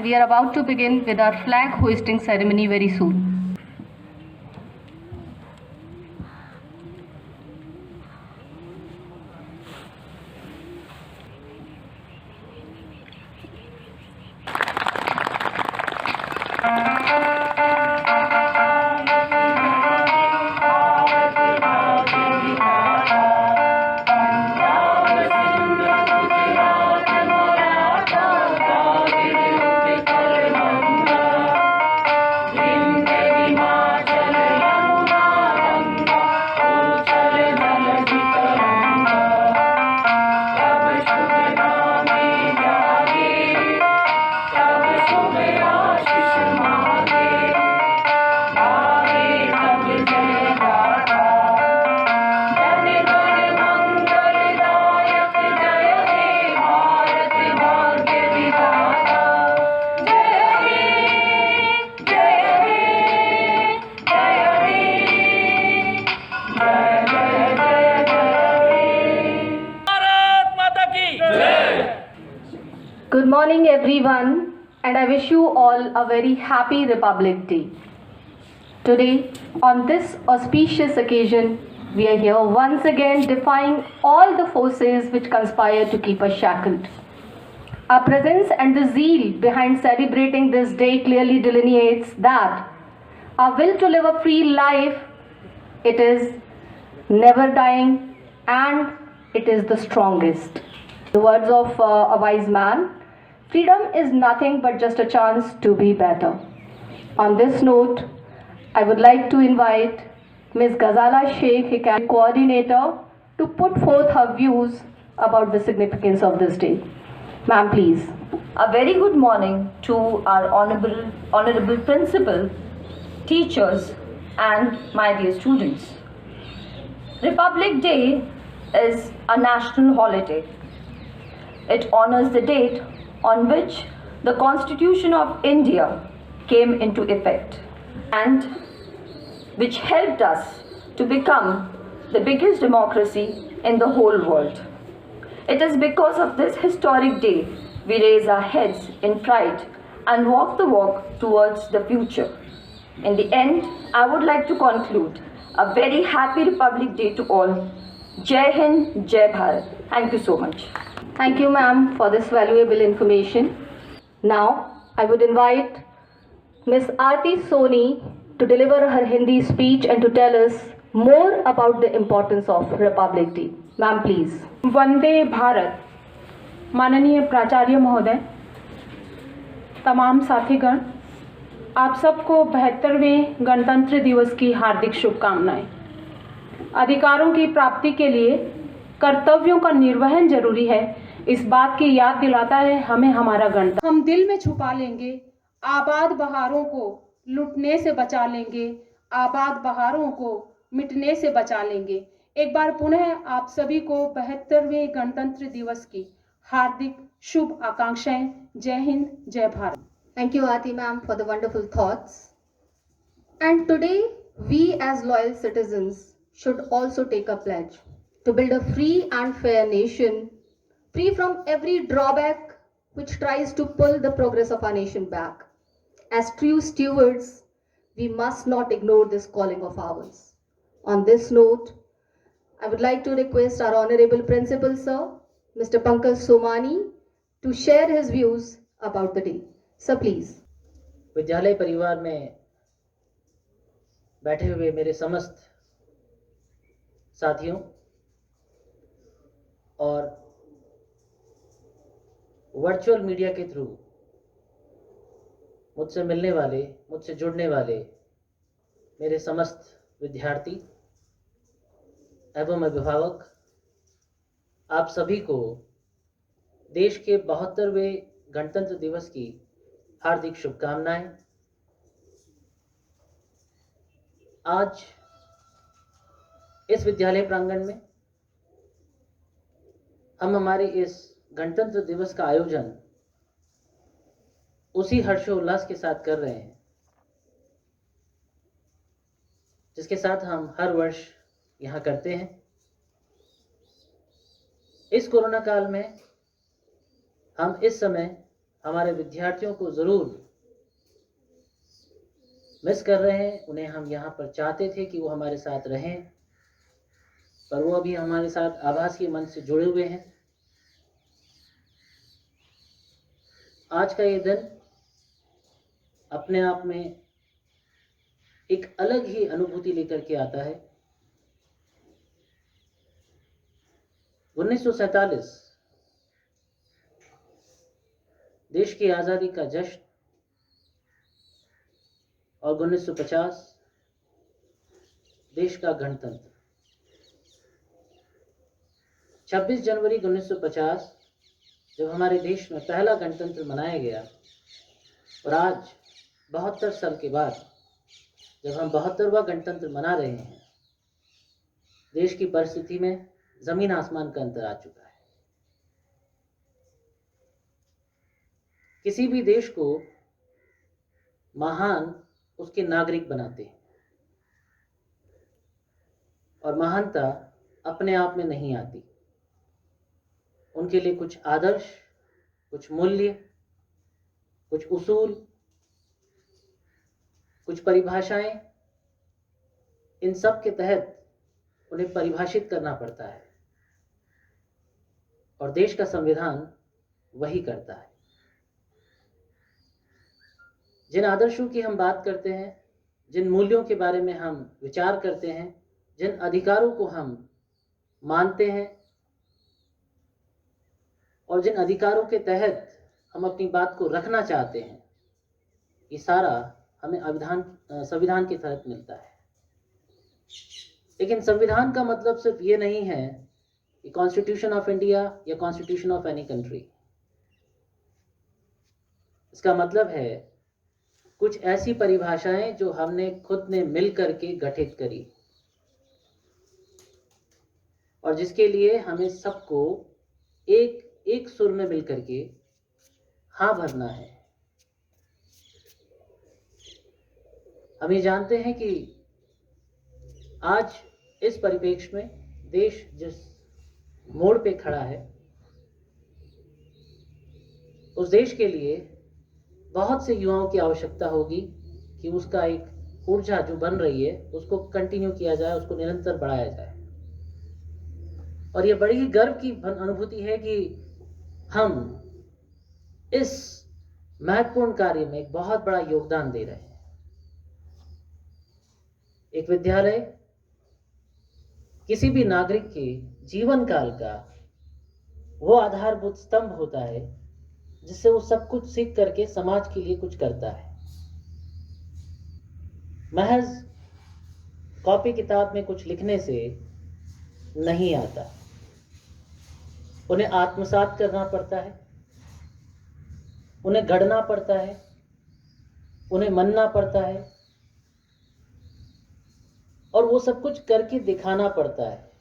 and we are about to begin with our flag hoisting ceremony very soon. Good morning everyone, and I wish you all a very happy Republic Day. Today, on this auspicious occasion, we are here once again defying all the forces which conspire to keep us shackled. Our presence and the zeal behind celebrating this day clearly delineates that our will to live a free life, it is never dying and it is the strongest. The words of a wise man, freedom is nothing but just a chance to be better. On this note, I would like to invite Ms. Ghazala Sheikh, Hikari Coordinator, to put forth her views about the significance of this day. Ma'am, please. A very good morning to our honorable principal, teachers, and my dear students. Republic Day is a national holiday. It honors the date on which the Constitution of India came into effect and which helped us to become the biggest democracy in the whole world. It is because of this historic day we raise our heads in pride and walk the walk towards the future. In the end, I would like to conclude a very happy Republic Day to all. Jai Hind, Jai Bharat. Thank you so much. Thank you, ma'am, for this valuable information. Now, I would invite Ms. Aarti Soni to deliver her Hindi speech and to tell us more about the importance of Republic Day. Ma'am, please. Vande Bharat. माननीय प्राचार्य महोदय, तमाम साथीगण, आप सबको 72वें गणतंत्र दिवस की हार्दिक शुभकामनाएं। अधिकारों की प्राप्ति के लिए कर्तव्यों का निर्वहन जरूरी है, इस बात की याद दिलाता है हमें हमारा गणतंत्र। हम दिल में छुपा लेंगे, आबाद बहारों को लुटने से बचा लेंगे, आबाद बहारों को मिटने से बचा लेंगे। एक बार पुनः आप सभी को 72वें गणतंत्र दिवस की हार्दिक शुभ आकांक्षाएं। जय हिंद, जय Bharat. Thank you, Aarti ma'am, for the wonderful thoughts. And today, we as loyal citizens should also take a pledge to build a free and fair nation, free from every drawback which tries to pull the progress of our nation back. As true stewards, we must not ignore this calling of ours. On this note, I would like to request our Honorable Principal Sir, Mr. Pankaj Somani, to share his views about the day. Sir, please. विद्यालय परिवार में बैठे हुए मेरे समस्त साथियों और virtual media के थ्रू मुझसे मिलने वाले, मुझसे जुड़ने वाले मेरे समस्त विद्यार्थी एवं अभिभावक, आप सभी को देश के 72वें गणतंत्र दिवस की हार्दिक शुभकामनाएं। आज इस विद्यालय प्रांगण में हम हमारे इस गणतंत्र दिवस का आयोजन उसी हर्षोल्लास के साथ कर रहे हैं जिसके साथ हम हर वर्ष यहाँ करते हैं। इस कोरोना काल में हम इस समय हमारे विद्यार्थियों को ज़रूर मिस कर रहे हैं। उन्हें हम यहाँ पर चाहते थे कि वो हमारे साथ रहें, पर वो अभी हमारे साथ आभासी मंच से जुड़े हुए हैं। आज का ये दिन अपने आप में एक अलग ही अनुभूति लेकर के आता है। 1947 देश की आज़ादी का जश्न और 1950 देश का गणतंत्र। 26 जनवरी 1950 जब हमारे देश में पहला गणतंत्र मनाया गया, और आज 72 साल के बाद जब हम 72वां गणतंत्र मना रहे हैं, देश की परिस्थिति में ज़मीन आसमान का अंतर आ चुका है। किसी भी देश को महान उसके नागरिक बनाते हैं, और महानता अपने आप में नहीं आती। उनके लिए कुछ आदर्श, कुछ मूल्य, कुछ उसूल, कुछ परिभाषाएं, इन सब के तहत उन्हें परिभाषित करना पड़ता है, और देश का संविधान वही करता है। जिन आदर्शों की हम बात करते हैं, जिन मूल्यों के बारे में हम विचार करते हैं, जिन अधिकारों को हम मानते हैं, और जिन अधिकारों के तहत हम अपनी बात को रखना चाहते हैं, ये सारा हमें संविधान के तहत मिलता है। लेकिन संविधान का मतलब सिर्फ ये नहीं है कि कॉन्स्टिट्यूशन ऑफ इंडिया या कॉन्स्टिट्यूशन ऑफ एनी कंट्री। इसका मतलब है कुछ ऐसी परिभाषाएं जो हमने खुद ने मिल करके गठित करी, और जिसके लिए हमें सबको एक सुर में मिल करके हाँ भरना है। हम ये जानते हैं कि आज इस परिप्रेक्ष्य में देश जिस मोड़ पे खड़ा है, उस देश के लिए बहुत से युवाओं की आवश्यकता होगी कि उसका एक ऊर्जा जो बन रही है उसको कंटिन्यू किया जाए, उसको निरंतर बढ़ाया जाए। और ये बड़ी ही गर्व की अनुभूति है कि हम इस महत्वपूर्ण कार्य में एक बहुत बड़ा योगदान दे रहे हैं। एक विद्यालय किसी भी नागरिक के जीवन काल का वो आधारभूत स्तंभ होता है जिससे वो सब कुछ सीख करके समाज के लिए कुछ करता है। महज कॉपी किताब में कुछ लिखने से नहीं आता, उन्हें आत्मसात करना पड़ता है, उन्हें गढ़ना पड़ता है, उन्हें मनना पड़ता है, और वो सब कुछ करके दिखाना पड़ता है,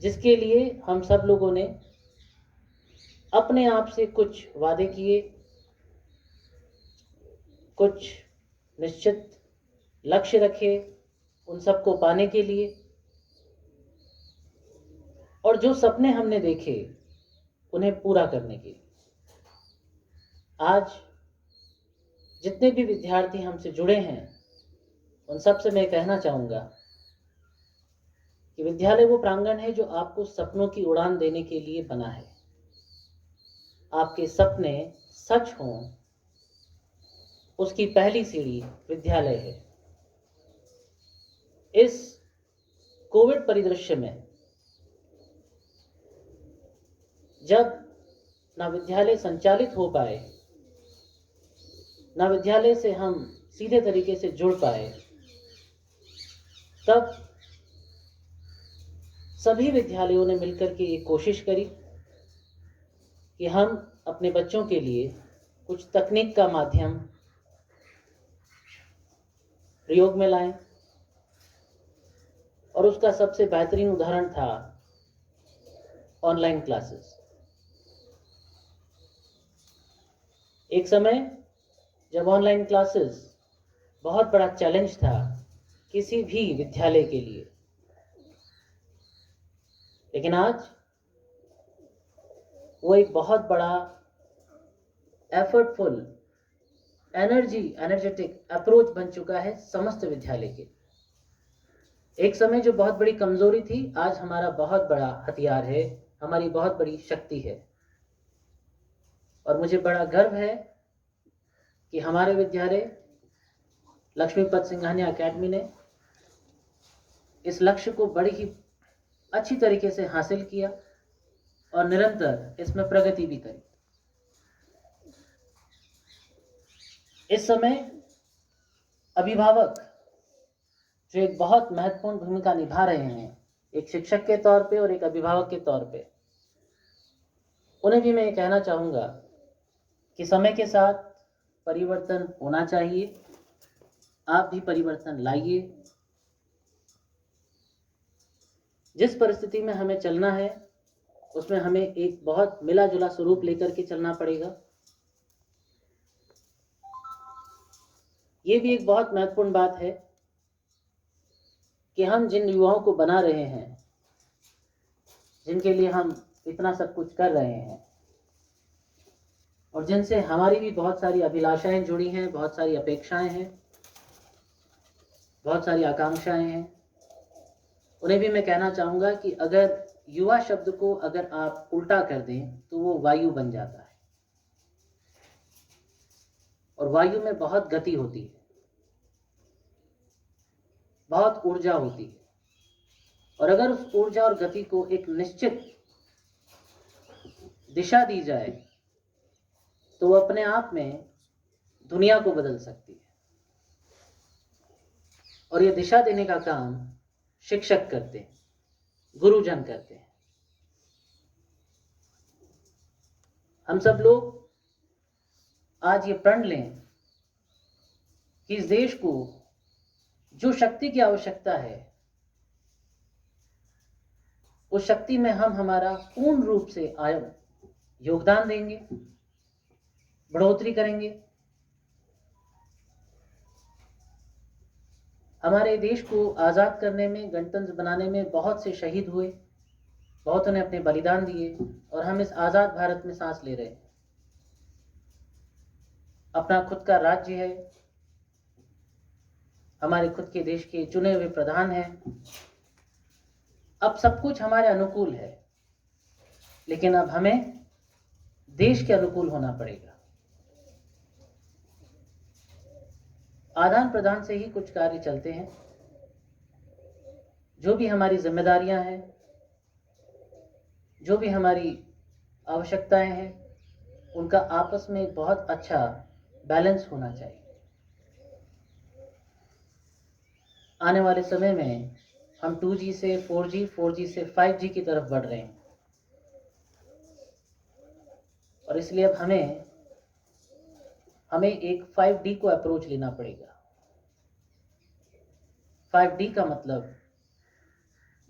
जिसके लिए हम सब लोगों ने अपने आप से कुछ वादे किए, कुछ निश्चित लक्ष्य रखे उन सबको पाने के लिए, और जो सपने हमने देखे उन्हें पूरा करने के लिए। आज जितने भी विद्यार्थी हमसे जुड़े हैं उन सब से मैं कहना चाहूँगा कि विद्यालय वो प्रांगण है जो आपको सपनों की उड़ान देने के लिए बना है। आपके सपने सच हों, उसकी पहली सीढ़ी विद्यालय है। इस कोविड परिदृश्य में जब ना विद्यालय संचालित हो पाए, ना विद्यालय से हम सीधे तरीके से जुड़ पाए, तब सभी विद्यालयों ने मिलकर के ये कोशिश करी कि हम अपने बच्चों के लिए कुछ तकनीक का माध्यम प्रयोग में लाएं, और उसका सबसे बेहतरीन उदाहरण था ऑनलाइन क्लासेस। एक समय जब ऑनलाइन क्लासेस बहुत बड़ा चैलेंज था किसी भी विद्यालय के लिए, लेकिन आज वो एक बहुत बड़ा एफर्टफुल, एनर्जेटिक अप्रोच बन चुका है समस्त विद्यालय के। एक समय जो बहुत बड़ी कमजोरी थी, आज हमारा बहुत बड़ा हथियार है, हमारी बहुत बड़ी शक्ति है। और मुझे बड़ा गर्व है कि हमारे विद्यालय लक्ष्मीपत सिंघानिया एकेडमी ने इस लक्ष्य को बड़ी ही अच्छी तरीके से हासिल किया और निरंतर इसमें प्रगति भी करी। इस समय अभिभावक जो एक बहुत महत्वपूर्ण भूमिका निभा रहे हैं, एक शिक्षक के तौर पे और एक अभिभावक के तौर पे, उन्हें भी मैं ये कहना चाहूँगा कि समय के साथ परिवर्तन होना चाहिए। आप भी परिवर्तन लाइए। जिस परिस्थिति में हमें चलना है उसमें हमें एक बहुत मिला जुला स्वरूप लेकर के चलना पड़ेगा। ये भी एक बहुत महत्वपूर्ण बात है कि हम जिन युवाओं को बना रहे हैं, जिनके लिए हम इतना सब कुछ कर रहे हैं और जिनसे हमारी भी बहुत सारी अभिलाषाएं जुड़ी हैं, बहुत सारी अपेक्षाएं हैं, बहुत सारी आकांक्षाएं हैं, उन्हें भी मैं कहना चाहूँगा कि अगर युवा शब्द को अगर आप उल्टा कर दें तो वो वायु बन जाता है और वायु में बहुत गति होती है, बहुत ऊर्जा होती है। और अगर उस ऊर्जा और गति को एक निश्चित दिशा दी जाए तो वो अपने आप में दुनिया को बदल सकती है। और ये दिशा देने का काम शिक्षक करते हैं, गुरुजन करते हैं। हम सब लोग आज ये प्रण लें कि इस देश को जो शक्ति की आवश्यकता है, उस शक्ति में हम हमारा पूर्ण रूप से योगदान देंगे, बढ़ोतरी करेंगे। हमारे देश को आज़ाद करने में, गणतंत्र बनाने में बहुत से शहीद हुए, बहुतों ने अपने बलिदान दिए और हम इस आज़ाद भारत में सांस ले रहे हैं। अपना खुद का राज्य है, हमारे खुद के देश के चुने हुए प्रधान हैं। अब सब कुछ हमारे अनुकूल है, लेकिन अब हमें देश के अनुकूल होना पड़ेगा। आदान प्रदान से ही कुछ कार्य चलते हैं। जो भी हमारी जिम्मेदारियां हैं, जो भी हमारी आवश्यकताएं हैं, उनका आपस में बहुत अच्छा बैलेंस होना चाहिए। आने वाले समय में हम 2G से 4G, 4G से 5G की तरफ बढ़ रहे हैं और इसलिए अब हमें एक 5D को अप्रोच लेना पड़ेगा। 5D का मतलब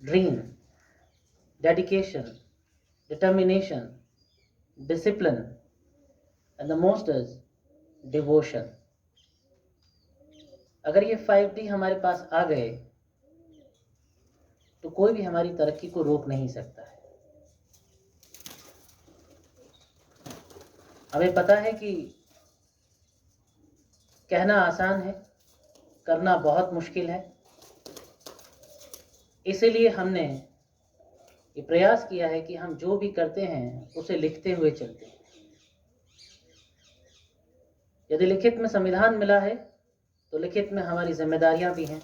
dream, dedication, determination, discipline and the most is devotion. अगर ये 5D हमारे पास आ गए तो कोई भी हमारी तरक्की को रोक नहीं सकता है। हमें पता है कि कहना आसान है, करना बहुत मुश्किल है। इसीलिए हमने ये प्रयास किया है कि हम जो भी करते हैं उसे लिखते हुए चलते हैं। यदि लिखित में संविधान मिला है तो लिखित में हमारी जिम्मेदारियां भी हैं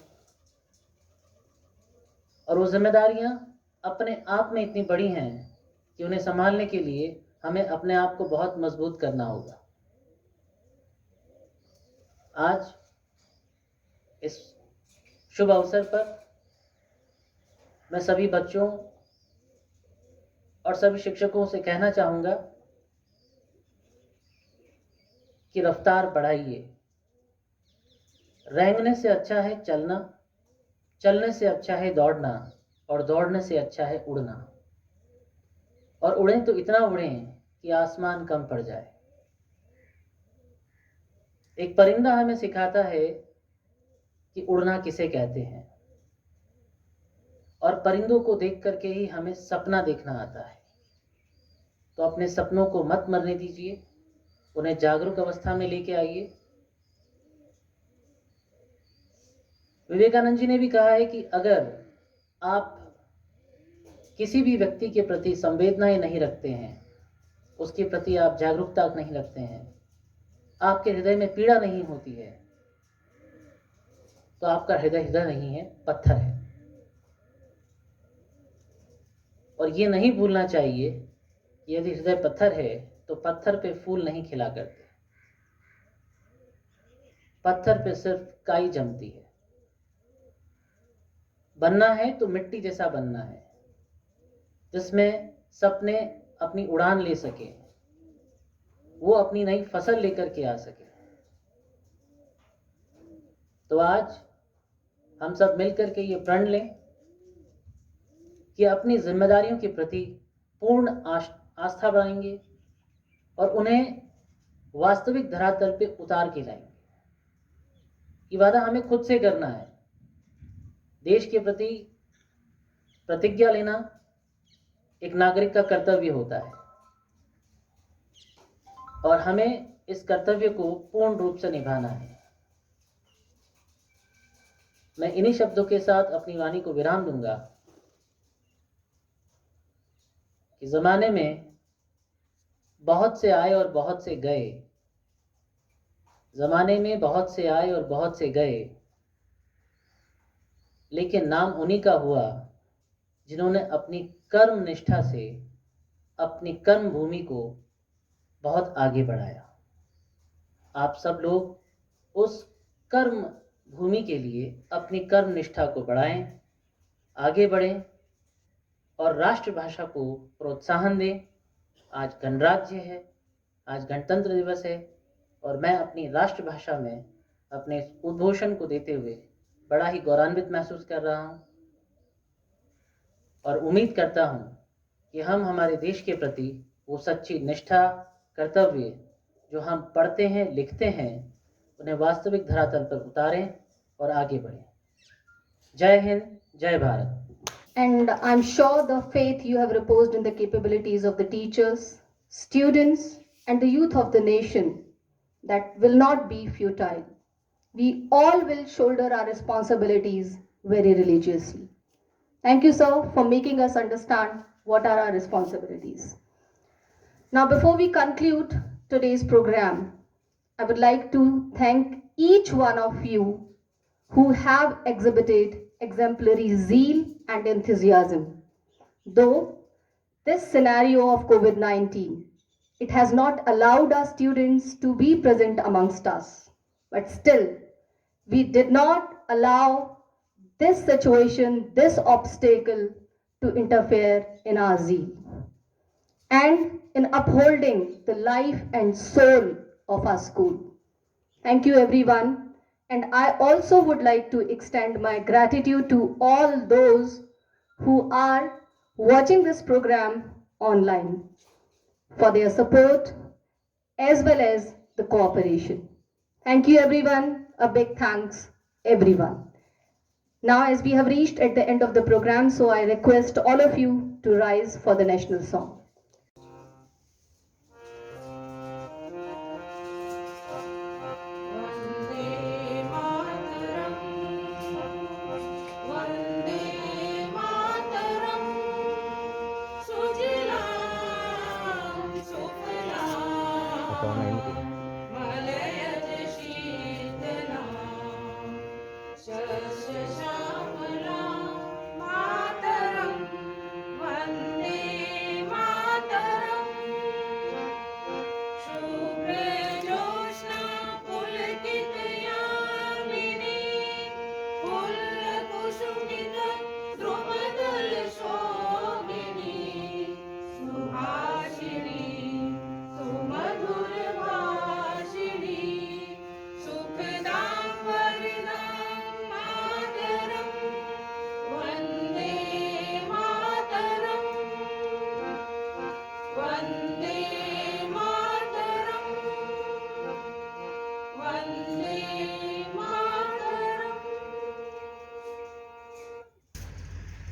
और वो जिम्मेदारियां अपने आप में इतनी बड़ी हैं कि उन्हें संभालने के लिए हमें अपने आप को बहुत मजबूत करना होगा। आज इस शुभ अवसर पर मैं सभी बच्चों और सभी शिक्षकों से कहना चाहूँगा कि रफ्तार बढ़ाइए। रेंगने से अच्छा है चलना, चलने से अच्छा है दौड़ना और दौड़ने से अच्छा है उड़ना। और उड़ें तो इतना उड़ें कि आसमान कम पड़ जाए। एक परिंदा हमें सिखाता है कि उड़ना किसे कहते हैं और परिंदों को देख करके ही हमें सपना देखना आता है। तो अपने सपनों को मत मरने दीजिए, उन्हें जागरूक अवस्था में लेके आइए। विवेकानंद जी ने भी कहा है कि अगर आप किसी भी व्यक्ति के प्रति संवेदनाएं नहीं रखते हैं, उसके प्रति आप जागरूकता नहीं रखते हैं, आपके हृदय में पीड़ा नहीं होती है, तो आपका हृदय नहीं है, पत्थर है। और ये नहीं भूलना चाहिए कि यदि हृदय पत्थर है तो पत्थर पे फूल नहीं खिला करते, पत्थर पे सिर्फ काई जमती है। बनना है तो मिट्टी जैसा बनना है, जिसमें सपने अपनी उड़ान ले सके, वो अपनी नई फसल लेकर के आ सके। तो आज हम सब मिलकर के ये प्रण लें कि अपनी जिम्मेदारियों के प्रति पूर्ण आस्था बढ़ाएंगे और उन्हें वास्तविक धरातल पे उतार के लाएंगे। ये वादा हमें खुद से करना है। देश के प्रति प्रतिज्ञा लेना एक नागरिक का कर्तव्य होता है और हमें इस कर्तव्य को पूर्ण रूप से निभाना है। मैं इन्हीं शब्दों के साथ अपनी वाणी को विराम दूंगा कि ज़माने में बहुत से आए और बहुत से गए, ज़माने में बहुत से आए और बहुत से गए, लेकिन नाम उन्हीं का हुआ जिन्होंने अपनी कर्म निष्ठा से अपनी कर्म भूमि को बहुत आगे बढ़ाया। आप सब लोग उस कर्म भूमि के लिए अपनी कर्म निष्ठा को बढ़ाएं, आगे बढ़ें और राष्ट्रभाषा को प्रोत्साहन दें। आज गणराज्य है, आज गणतंत्र दिवस है और मैं अपनी राष्ट्रभाषा में अपने उद्घोषण को देते हुए बड़ा ही गौरवान्वित महसूस कर रहा हूँ और उम्मीद करता हूँ कि हम हमारे देश के प्रति वो सच्ची निष्ठा, कर्तव्य जो हम पढ़ते हैं, लिखते हैं, उन्हें वास्तविक धरातल पर उतारें और आगे बढ़ें। जय हिंद, जय Bharat. And I'm sure the faith you have reposed in the capabilities of the teachers, students, and the youth of the nation that will not be futile. We all will shoulder our responsibilities very religiously. Thank you, sir, for making us understand what are our responsibilities. Now, before we conclude today's program, I would like to thank each one of you who have exhibited exemplary zeal and enthusiasm. Though this scenario of COVID-19, it has not allowed our students to be present amongst us, but still, we did not allow this situation, this obstacle to interfere in our zeal and in upholding the life and soul of our school. Thank you, everyone. And I also would like to extend my gratitude to all those who are watching this program online for their support as well as the cooperation. Thank you, everyone. A big thanks, everyone. Now, as we have reached at the end of the program, so I request all of you to rise for the national song.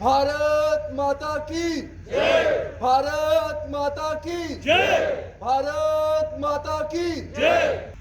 Bharat माता की जय। भारत माता की जय। भारत माता की जय।